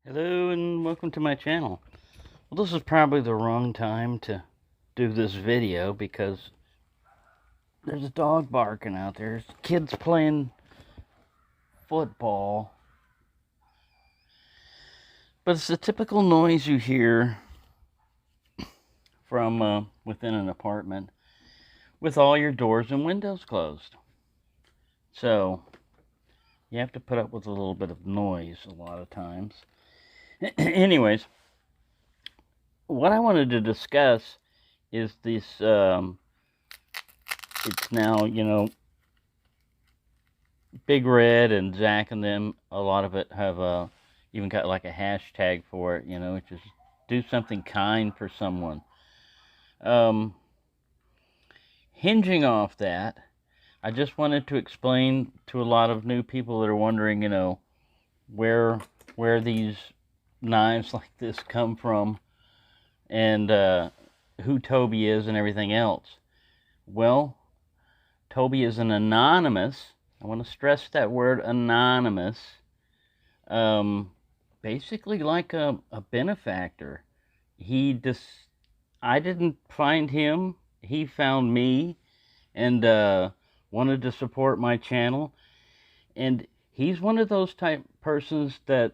Hello and welcome to my channel. Well, this is probably the wrong time to do this video because there's a dog barking out there. There's kids playing football. But it's the typical noise you hear from within an apartment with all your doors and windows closed. So you have to put up with a little bit of noise a lot of times. Anyways, what I wanted to discuss is this, it's now, Big Red and Zach and them, a lot of it have even got like a hashtag for it, which is do something kind for someone. Hinging off that, I just wanted to explain to a lot of new people that are wondering, where these knives like this come from and who Toby is and everything else. Well, Toby is an anonymous, I want to stress that word, anonymous, basically like a benefactor. I didn't find him, he found me and wanted to support my channel. And he's one of those type persons that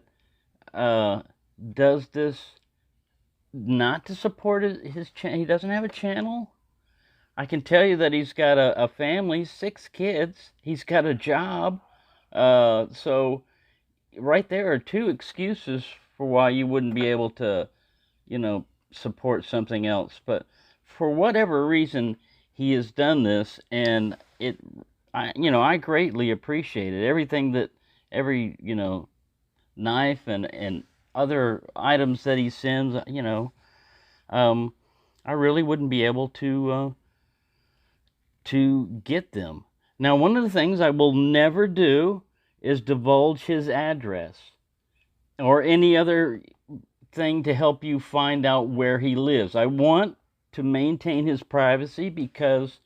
does this not to support his channel. He doesn't have a channel. I can tell you that he's got a family, 6 kids. He's got a job. So right there are 2 excuses for why you wouldn't be able to, support something else. But for whatever reason, he has done this, and I greatly appreciate it. Every knife and other items that he sends, I really wouldn't be able to get them. Now, one of the things I will never do is divulge his address or any other thing to help you find out where he lives. I want to maintain his privacy because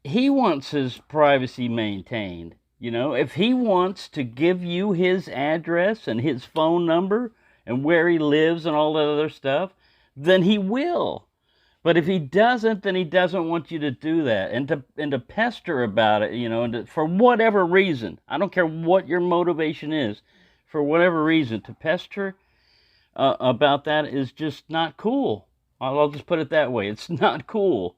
he wants his privacy maintained. If he wants to give you his address and his phone number and where he lives and all that other stuff, then he will. But if he doesn't, then he doesn't want you to do that, and to pester about it, for whatever reason. I don't care what your motivation is, for whatever reason, to pester about that is just not cool. I'll just put it that way. It's not cool.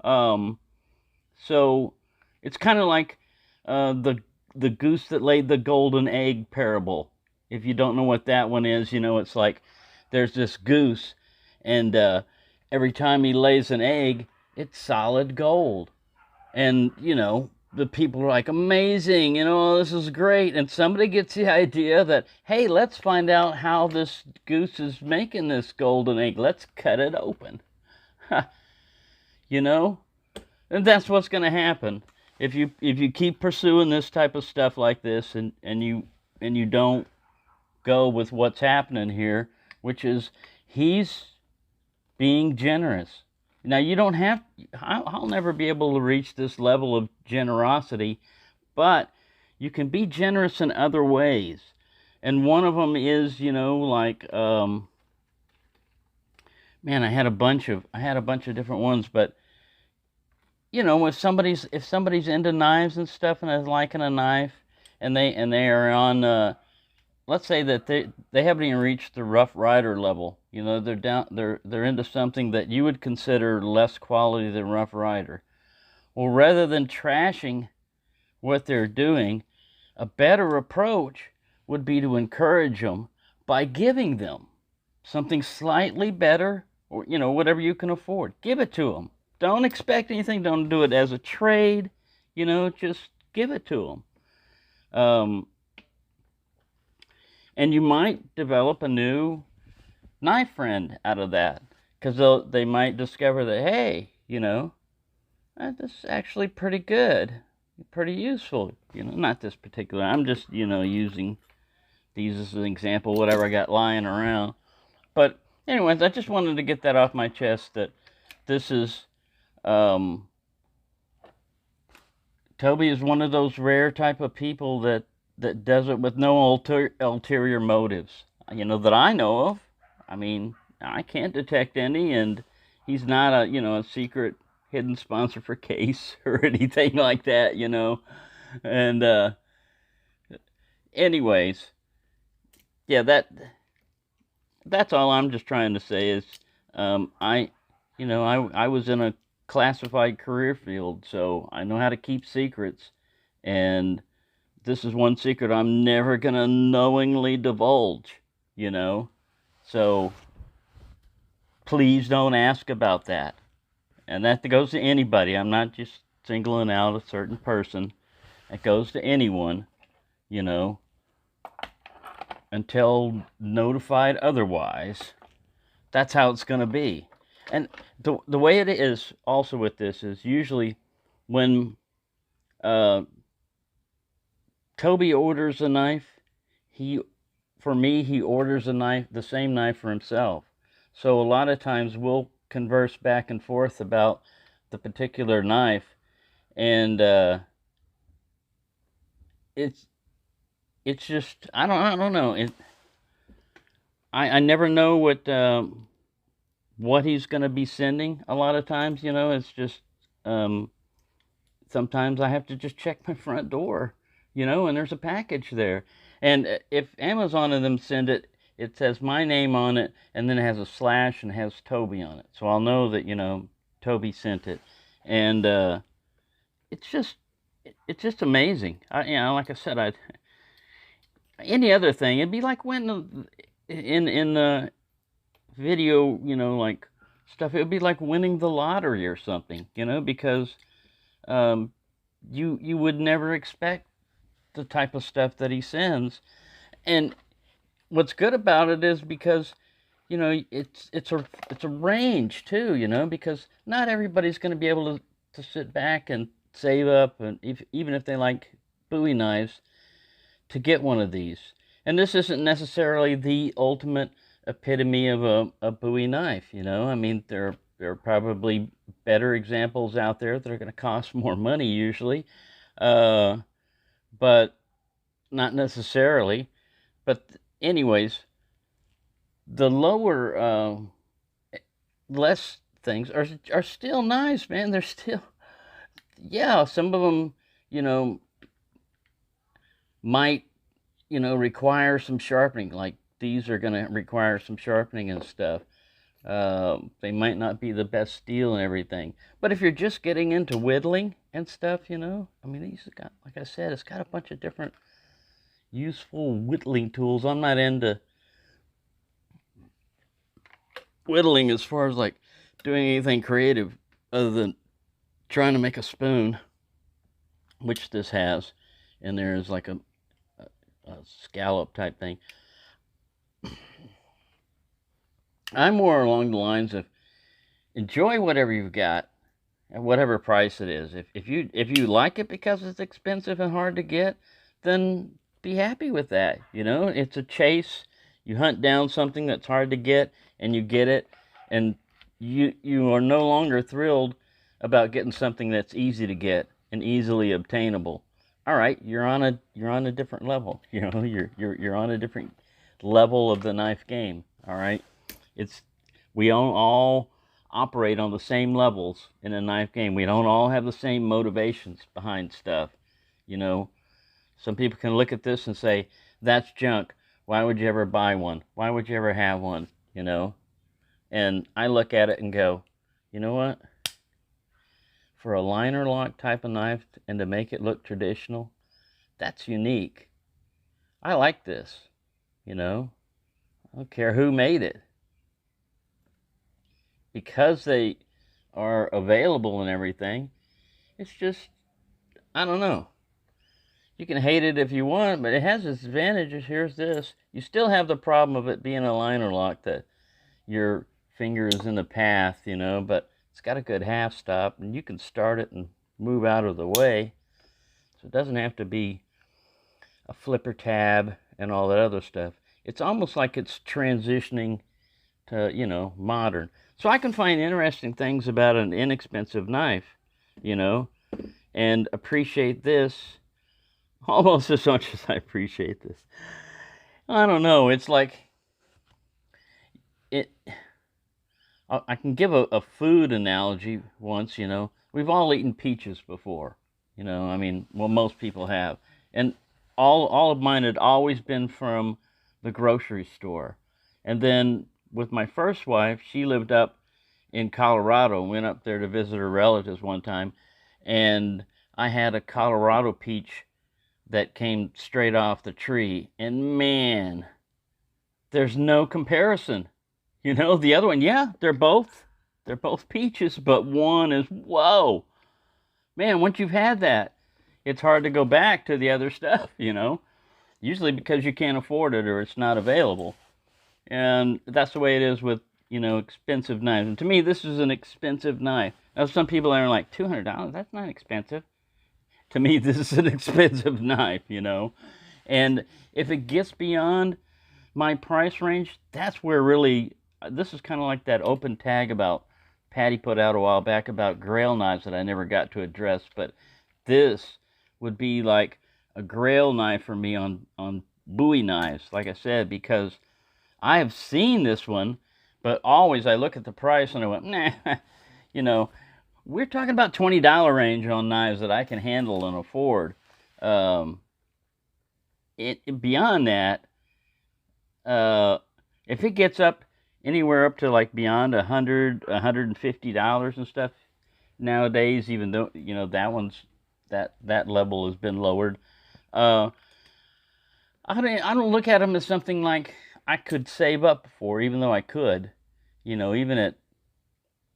So it's kind of like the goose that laid the golden egg parable. If you don't know what that one is, it's like there's this goose, and every time he lays an egg, it's solid gold. And, the people are like, amazing, this is great. And somebody gets the idea that, hey, let's find out how this goose is making this golden egg. Let's cut it open. And that's what's going to happen. If you keep pursuing this type of stuff like this and you don't go with what's happening here, which is he's being generous. Now, you don't have, I'll never be able to reach this level of generosity, but you can be generous in other ways. And one of them is, like, man, I had a bunch of different ones, but, if somebody's into knives and stuff and is liking a knife, and they are on, let's say that they haven't even reached the Rough Rider level. They're into something that you would consider less quality than Rough Rider. Well, rather than trashing what they're doing, a better approach would be to encourage them by giving them something slightly better, or whatever you can afford. Give it to them. Don't expect anything. Don't do it as a trade. Just give it to them. And you might develop a new knife friend out of that, because they might discover that, hey, this is actually pretty good, pretty useful. Not this particular. I'm just using these as an example, whatever I got lying around. But anyways, I just wanted to get that off my chest, that this is Toby is one of those rare type of people that that does it with no ulterior motives, that I know of. I mean, I can't detect any, and he's not a secret hidden sponsor for Case or anything like that. And anyways, yeah, that's all I'm just trying to say is, I was in a classified career field, so I know how to keep secrets, and this is one secret I'm never gonna knowingly divulge, you know. So please don't ask about that. And that goes to anybody. I'm not just singling out a certain person. It goes to anyone, you know, until notified otherwise. That's how it's gonna be. And the way it is also with this is usually when uh, Toby orders a knife, he for me, he orders a knife, the same knife for himself. So a lot of times we'll converse back and forth about the particular knife, and it's it's just I don't know. I never know what he's going to be sending. A lot of times, it's just um, sometimes I have to just check my front door, and there's a package there. And if Amazon and them send it, it says my name on it, and then it has a slash and has Toby on it. So I'll know that, Toby sent it. And it's just it's just amazing. Like I said, any other thing, it'd be like when in the video, like stuff, it would be like winning the lottery or something, because um, you would never expect the type of stuff that he sends. And what's good about it is because it's a range too, because not everybody's going to be able to sit back and save up, and even if they like Bowie knives, to get one of these. And this isn't necessarily the ultimate epitome of a Bowie knife, I mean, there are probably better examples out there that are going to cost more money usually, uh, but not necessarily. But anyways, the lower, less things are still nice, man. They're still, yeah. Some of them, you know, might require some sharpening. Like these are gonna require some sharpening and stuff. They might not be the best steel and everything, but if you're just getting into whittling and stuff, I mean, these have got, like I said, it's got a bunch of different useful whittling tools. I'm not into whittling as far as like doing anything creative other than trying to make a spoon, which this has, and there's like a scallop type thing. I'm more along the lines of enjoy whatever you've got at whatever price it is. If you like it because it's expensive and hard to get, then be happy with that. It's a chase. You hunt down something that's hard to get and you get it, and you are no longer thrilled about getting something that's easy to get and easily obtainable. All right, you're on a different level. You're on a different level of the knife game. All right, it's we don't all operate on the same levels in a knife game. We don't all have the same motivations behind stuff. Some people can look at this and say, that's junk. Why would you ever buy one? Why would you ever have one? And I look at it and go, you know what? For a liner lock type of knife and to make it look traditional, that's unique. I like this. I don't care who made it. Because they are available and everything, it's just, I don't know. You can hate it if you want, but it has its advantages. Here's this. You still have the problem of it being a liner lock, that your finger is in the path, but it's got a good half stop, and you can start it and move out of the way. So it doesn't have to be a flipper tab and all that other stuff. It's almost like it's transitioning to, modern. So I can find interesting things about an inexpensive knife, and appreciate this almost as much as I appreciate this. I don't know. It's like it. I can give a food analogy once. We've all eaten peaches before. I mean, well, most people have, and all of mine had always been from the grocery store. And then with my first wife, she lived up in Colorado. Went up there to visit her relatives one time, and I had a Colorado peach that came straight off the tree, and man, there's no comparison. The other one, yeah, they're both peaches, but one is whoa. Man, once you've had that, it's hard to go back to the other stuff. Usually because you can't afford it or it's not available. And that's the way it is with, expensive knives. And to me, this is an expensive knife. Now, some people are like, $200? That's not expensive. To me, this is an expensive knife. And if it gets beyond my price range, that's where really, this is kind of like that open tag about Patty put out a while back about Grail knives that I never got to address. But this would be like a Grail knife for me on Bowie knives, like I said, because I have seen this one, but always I look at the price and I went, nah, we're talking about $20 range on knives that I can handle and afford. Beyond that, if it gets up anywhere up to like beyond $150 and stuff nowadays, even though that level has been lowered, I don't look at them as something like I could save up for, even though I could, even at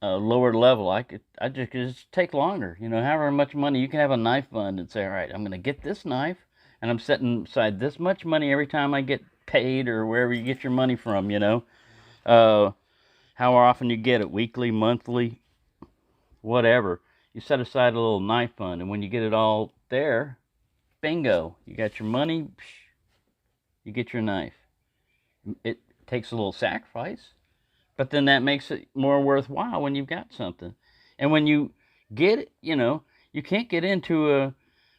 a lower level, I just take longer. However much money you can have a knife fund and say, all right, I'm going to get this knife, and I'm setting aside this much money every time I get paid or wherever you get your money from. How often you get it, weekly, monthly, whatever. You set aside a little knife fund, and when you get it all there, bingo, you got your money, you get your knife. It takes a little sacrifice, but then that makes it more worthwhile when you've got something. And when you get it, you can't get into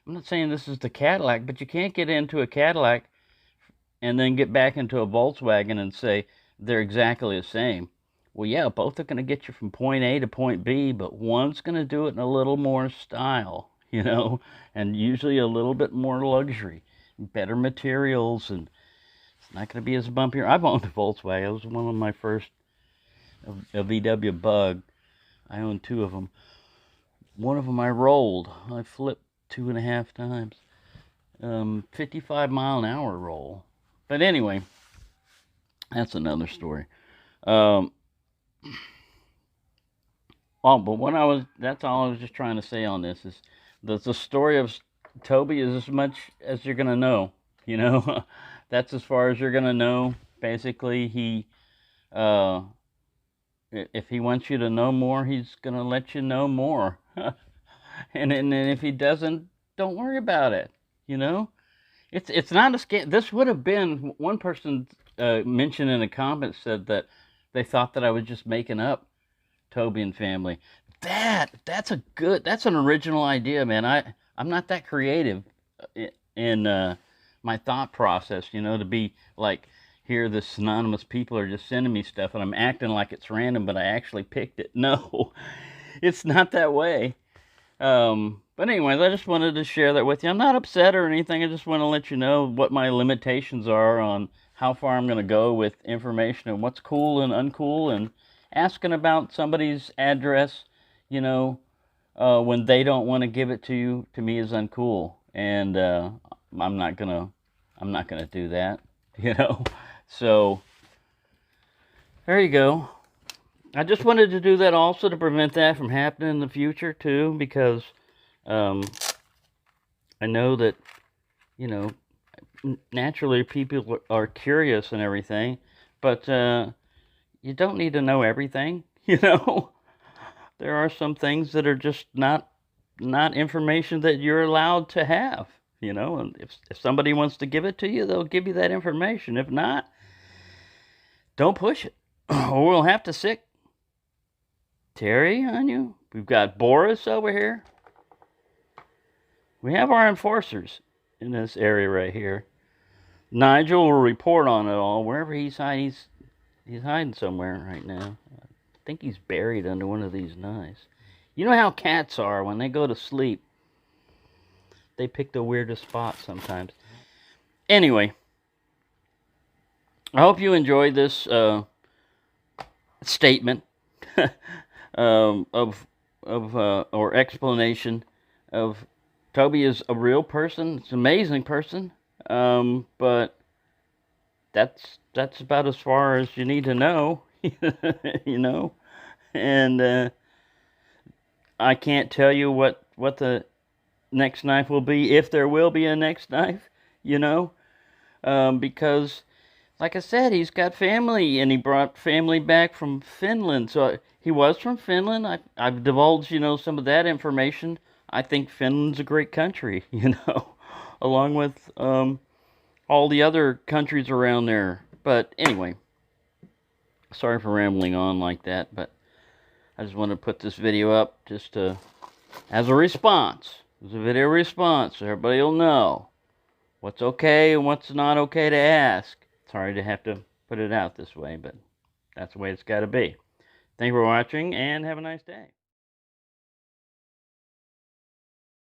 I'm not saying this is the Cadillac, but you can't get into a Cadillac and then get back into a Volkswagen and say they're exactly the same. Well, yeah, both are going to get you from point A to point B, but one's going to do it in a little more style, and usually a little bit more luxury, better materials, and it's not going to be as bumpy. I've owned a Volkswagen. It was one of my first, a VW Bug. I owned two of them. One of them I rolled. I flipped 2.5 times. 55-mile-an-hour roll. But anyway, that's another story. But that's all I was just trying to say on this is the story of Toby is as much as you're going to know, That's as far as you're going to know. Basically, if he wants you to know more, he's going to let you know more. and if he doesn't, don't worry about it, It's not a scam. This would have been, one person mentioned in a comment said that they thought that I was just making up Toby and Family. That's an original idea, man. I'm not that creative in my thought process, to be like, here this anonymous people are just sending me stuff and I'm acting like it's random, but I actually picked it. No, it's not that way. But anyways, I just wanted to share that with you. I'm not upset or anything. I just want to let you know what my limitations are on how far I'm going to go with information and what's cool and uncool, and asking about somebody's address, when they don't want to give it to you, to me is uncool. And I'm not gonna do that, So there you go. I just wanted to do that also to prevent that from happening in the future too, because I know that, naturally people are curious and everything, but you don't need to know everything, There are some things that are just not information that you're allowed to have, and if somebody wants to give it to you, they'll give you that information. If not, don't push it, or we'll have to sick Terry on you. We've got Boris over here. We have our enforcers. in this area right here. Nigel will report on it all. Wherever he's hiding, he's hiding somewhere right now. I think he's buried under one of these knives. You know how cats are when they go to sleep. They pick the weirdest spot sometimes. Anyway, I hope you enjoyed this statement or explanation of Toby is a real person. It's an amazing person, but that's about as far as you need to know, you know. And I can't tell you what the next knife will be, if there will be a next knife, you know, because, like I said, he's got family, and he brought family back from Finland. So he was from Finland. I've divulged, you know, some of that information. I think Finland's a great country, you know, along with all the other countries around there. But anyway, sorry for rambling on like that, but I just wanted to put this video up just to, as a response. It's a video response, so everybody will know what's okay and what's not okay to ask. Sorry to have to put it out this way, but that's the way it's got to be. Thank you for watching, and have a nice day.